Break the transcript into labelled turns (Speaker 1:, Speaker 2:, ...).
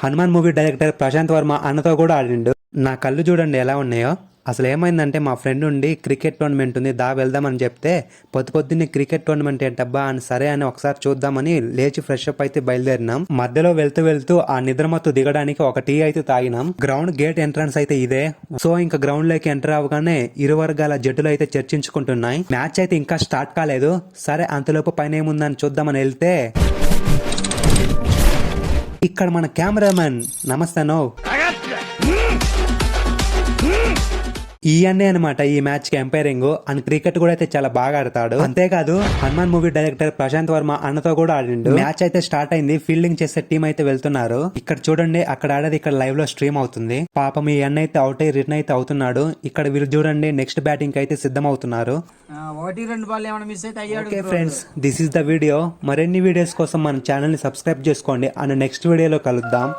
Speaker 1: Hanuman movie director Prashanth Varma అన్నతో కూడా ఆడిండు. నా కళ్ళు చూడండి ఎలా ఉన్నాయో. అసలు ఏమైందంటే మా ఫ్రెండ్ ఉండి క్రికెట్ టోర్నమెంట్ ఉంది దా వెళ్దామని చెప్తే పొద్దున్నే క్రికెట్ టోర్నమెంట్ ఏంటబ్బా అని సరే అని ఒకసారి చూద్దామని లేచి ఫ్రెష్ అప్ అయితే బయలుదేరినాం. మధ్యలో వెళ్తూ ఆ నిద్రమత్తు దిగడానికి ఒక టీ అయితే తాగినాం. గ్రౌండ్ గేట్ ఎంట్రన్స్ అయితే ఇదే. సో ఇంకా గ్రౌండ్ లోకి ఎంటర్ అవగానే ఇరు వర్గాల జట్టులు అయితే చర్చించుకుంటున్నాయి. మ్యాచ్ అయితే ఇంకా స్టార్ట్ కాలేదు. సరే అంతలోపు పైన ఏముందని చూద్దామని వెళ్తే ఇక్కడ మన కెమెరామెన్ నమస్తే నో ఈ అన్నే అనమాట ఈ మ్యాచ్ కి ఎంపైరింగ్ అండ్ క్రికెట్ కూడా అయితే చాలా బాగా ఆడతాడు. అంతేకాదు హనుమాన్ మూవీ డైరెక్టర్ ప్రశాంత్ వర్మ అన్నతో కూడా ఆడిండు. మ్యాచ్ అయితే స్టార్ట్ అయింది. ఫీల్డింగ్ చేసే టీం అయితే వెళ్తున్నారు. ఇక్కడ చూడండి అక్కడ ఆడేది ఇక్కడ లైవ్ లో స్ట్రీమ్ అవుతుంది. పాపం ఈ అన్న అయితే అవుట్ అయ్యి రిటర్న్ అయితే అవుతున్నాడు. ఇక్కడ వీళ్ళు చూడండి నెక్స్ట్ బ్యాటింగ్ అయితే సిద్ధం అవుతున్నారు. Okay friends, this is the video. మరిన్ని వీడియోస్ కోసం మన ఛానల్ ని సబ్స్క్రైబ్ చేసుకోండి అండ్ నెక్స్ట్ వీడియోలో కలుద్దాం.